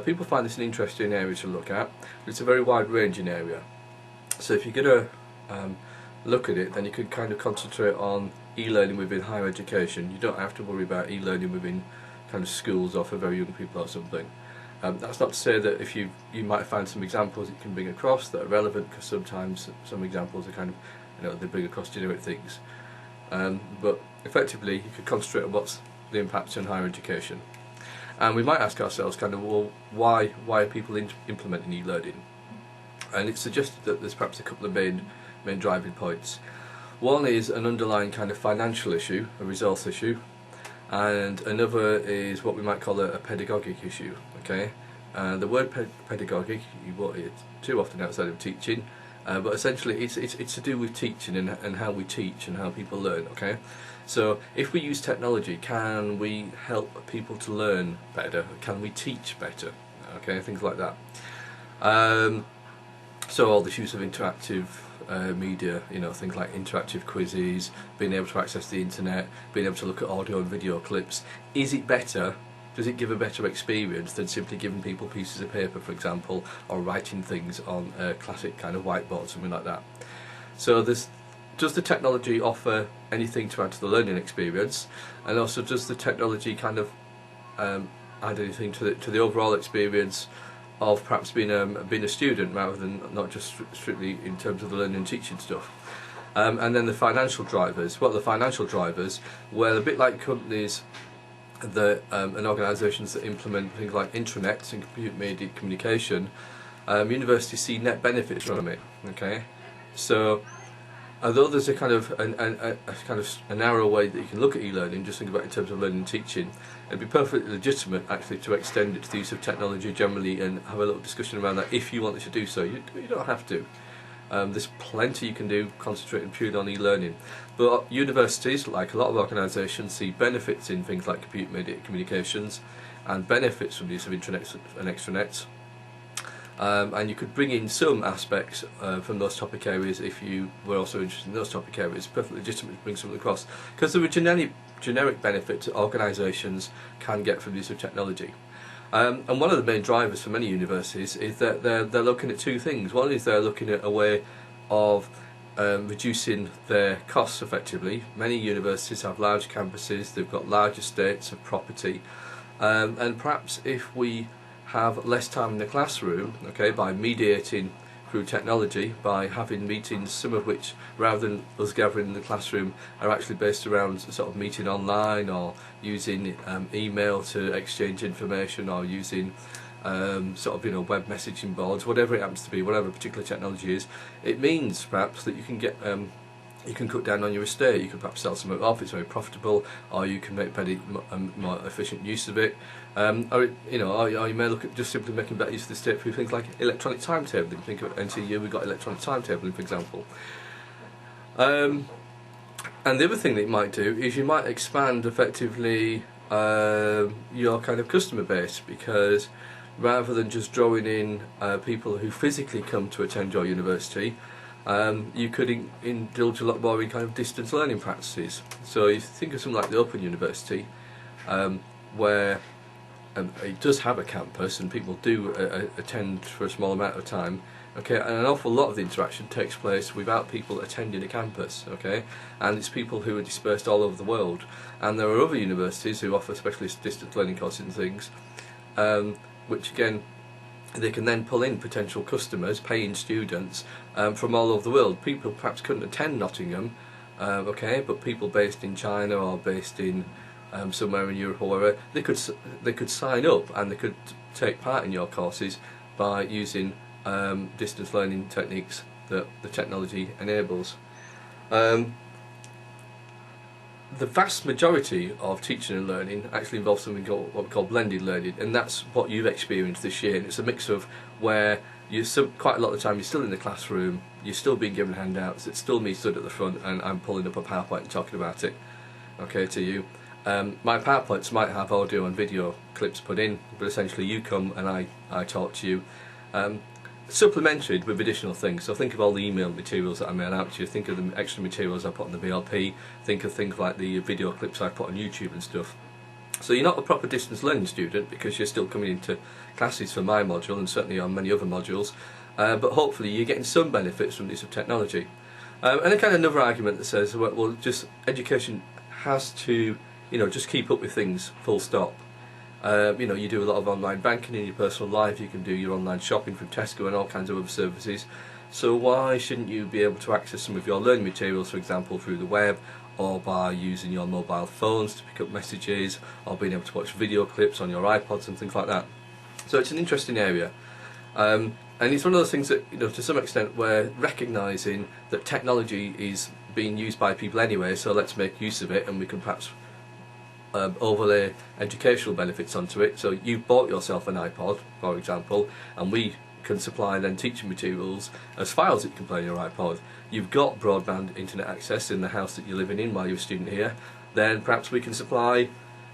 People find this an interesting area to look at. It's a very wide-ranging area. So if you're going to look at it, then you can kind of concentrate on e-learning within higher education. You don't have to worry about e-learning within kind of schools or for very young people or something. That's not to say that if you might find some examples you can bring across that are relevant, because sometimes some examples are kind of, they bring across generic things. But effectively you could concentrate on what's the impact on higher education. And we might ask ourselves kind of, well, why are people implementing e-learning? And it's suggested that there's perhaps a couple of main driving points. One is an underlying kind of financial issue, a resource issue, and another is what we might call a pedagogic issue. Okay, the word pedagogic, you won't hear it too often outside of teaching, but essentially it's to do with teaching and how we teach and how people learn. Okay, so if we use technology, can we help people to learn better? Can we teach better? Okay, things like that. So all this use of interactive media, things like interactive quizzes, being able to access the internet, being able to look at audio and video clips. Is it better? Does it give a better experience than simply giving people pieces of paper, for example, or writing things on a classic kind of whiteboard, something like that? So does the technology offer anything to add to the learning experience, and also does the technology kind of add anything to the overall experience of perhaps being a student, rather than not just strictly in terms of the learning and teaching stuff? And then the financial drivers. What are the financial drivers? Well, a bit like companies and organisations that implement things like intranets and computer-mediated communication, universities see net benefits from it. Okay, so although there's a kind of a narrow way that you can look at e-learning, just think about it in terms of learning and teaching, it'd be perfectly legitimate actually to extend it to the use of technology generally and have a little discussion around that if you wanted to do so. You don't have to. There's plenty you can do concentrating purely on e-learning. But universities, like a lot of organisations, see benefits in things like computer-mediated communications and benefits from the use of intranets and extranets. And you could bring in some aspects from those topic areas if you were also interested in those topic areas. Perfectly legitimate to bring something across, because there are generic benefits that organisations can get from the use of technology. And one of the main drivers for many universities is that they're looking at two things. One is they're looking at a way of reducing their costs effectively. Many universities have large campuses, they've got large estates of property, and perhaps if we have less time in the classroom, okay, by mediating through technology, by having meetings, some of which, rather than us gathering in the classroom, are actually based around sort of meeting online, or using email to exchange information, or using sort of web messaging boards, whatever it happens to be, whatever particular technology is. It means perhaps that you can get you can cut down on your estate. You can perhaps sell some of it off, it's very profitable, or you can make better, more efficient use of it. Or you may look at just simply making better use of the estate through things like electronic timetabling. Think of NTU, we've got electronic timetabling, for example. And the other thing that you might do is you might expand effectively your kind of customer base, because rather than just drawing in people who physically come to attend your university, you could indulge a lot more in kind of distance learning practices. So you think of something like the Open University, where it does have a campus and people do attend for a small amount of time. Okay, and an awful lot of the interaction takes place without people attending a campus. Okay, and it's people who are dispersed all over the world. And there are other universities who offer specialist distance learning courses and things, which again, they can then pull in potential customers, paying students from all over the world. People perhaps couldn't attend Nottingham, okay, but people based in China or based in somewhere in Europe or wherever, they could sign up and they could take part in your courses by using distance learning techniques that the technology enables. The vast majority of teaching and learning actually involves something called what we call blended learning, and that's what you've experienced this year. And it's a mix of where quite a lot of the time you're still in the classroom, you're still being given handouts, it's still me stood at the front and I'm pulling up a PowerPoint and talking about it, okay, to you. My PowerPoints might have audio and video clips put in, but essentially you come and I talk to you. Supplemented with additional things. So think of all the email materials that I mail out to you, think of the extra materials I put on the VLP, think of things like the video clips I put on YouTube and stuff. So you're not a proper distance learning student because you're still coming into classes for my module and certainly on many other modules, but hopefully you're getting some benefits from the use of technology. And a kind of another argument that says, well, just education has to, just keep up with things, full stop. You do a lot of online banking in your personal life, you can do your online shopping from Tesco and all kinds of other services, so why shouldn't you be able to access some of your learning materials, for example, through the web, or by using your mobile phones to pick up messages, or being able to watch video clips on your iPods and things like that. So it's an interesting area. And it's one of those things that, to some extent we're recognising that technology is being used by people anyway, so let's make use of it, and we can perhaps overlay educational benefits onto it. So you've bought yourself an iPod, for example, and we can supply then teaching materials as files that you can play on your iPod. You've got broadband internet access in the house that you're living in while you're a student here, then perhaps we can supply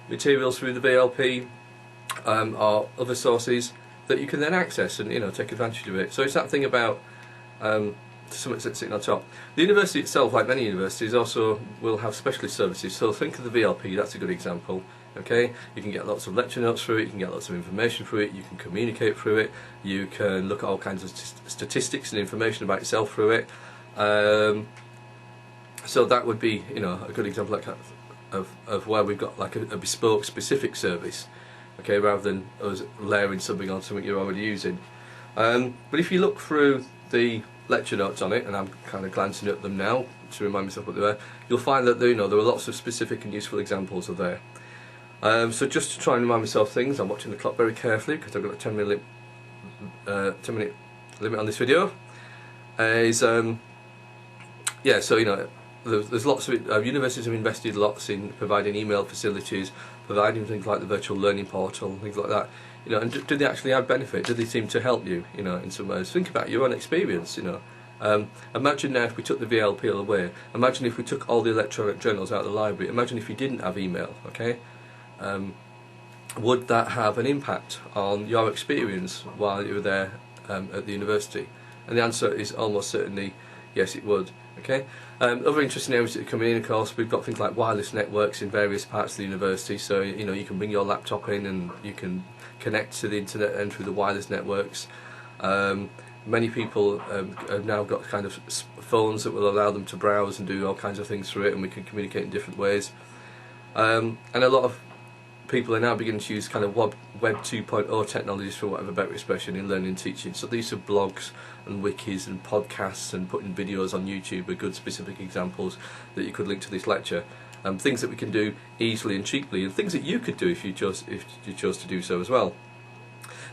materials through the VLP or other sources that you can then access and take advantage of it. So it's that thing about to some extent sitting on top. The university itself, like many universities, also will have specialist services. So think of the VLP, that's a good example. Okay, you can get lots of lecture notes through it, you can get lots of information through it, you can communicate through it, you can look at all kinds of statistics and information about yourself through it. So that would be, a good example of where we've got like a bespoke, specific service. Okay, rather than us layering something on something you're already using. But if you look through the lecture notes on it, and I'm kind of glancing at them now to remind myself what they were, you'll find that there are lots of specific and useful examples of there. So just to try and remind myself things, I'm watching the clock very carefully because I've got a 10-minute limit on this video. So there's lots of universities have invested lots in providing email facilities, providing things like the virtual learning portal, things like that. And do they actually add benefit? Do they seem to help you? In some ways. Think about your own experience. Imagine now if we took the VLP away. Imagine if we took all the electronic journals out of the library. Imagine if you didn't have email. Okay. Would that have an impact on your experience while you were there at the university? And the answer is almost certainly yes, it would. Okay. Other interesting areas that are coming in, of course, we've got things like wireless networks in various parts of the university. So you can bring your laptop in and you can connect to the internet and through the wireless networks. Many people have now got kind of phones that will allow them to browse and do all kinds of things through it, and we can communicate in different ways. And a lot of people are now beginning to use kind of Web 2.0 technologies, for whatever better expression, in learning and teaching. So these are blogs and wikis and podcasts, and putting videos on YouTube are good specific examples that you could link to this lecture. Things that we can do easily and cheaply, and things that you could do if you chose to do so as well.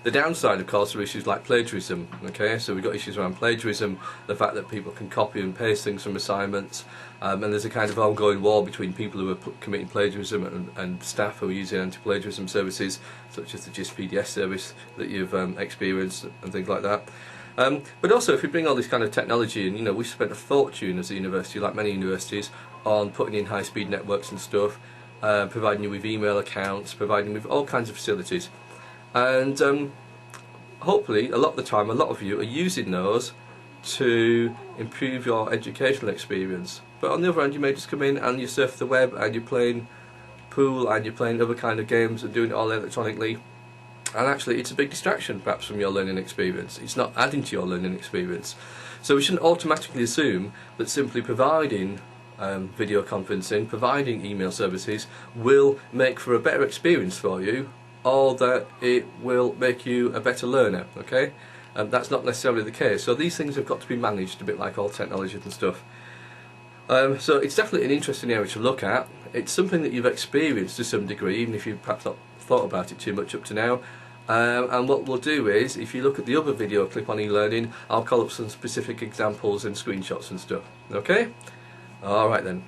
The downside, of course, are issues like plagiarism. Okay, so we've got issues around plagiarism, the fact that people can copy and paste things from assignments, and there's a kind of ongoing war between people who are committing plagiarism and staff who are using anti-plagiarism services, such as the GIST PDS service that you've experienced and things like that. But also, if we bring all this kind of technology in, we spent a fortune as a university, like many universities, on putting in high-speed networks and stuff, providing you with email accounts, providing you with all kinds of facilities. And hopefully, a lot of the time, a lot of you are using those to improve your educational experience. But on the other hand, you may just come in and you surf the web and you're playing pool and you're playing other kind of games and doing it all electronically. And actually, it's a big distraction, perhaps, from your learning experience. It's not adding to your learning experience. So we shouldn't automatically assume that simply providing video conferencing, providing email services, will make for a better experience for you, or that it will make you a better learner. Okay, that's not necessarily the case. So these things have got to be managed a bit like all technologies and stuff. So it's definitely an interesting area to look at. It's something that you've experienced to some degree, even if you've perhaps not thought about it too much up to now. And what we'll do is, if you look at the other video clip on e-learning, I'll call up some specific examples and screenshots and stuff. Okay? Alright then.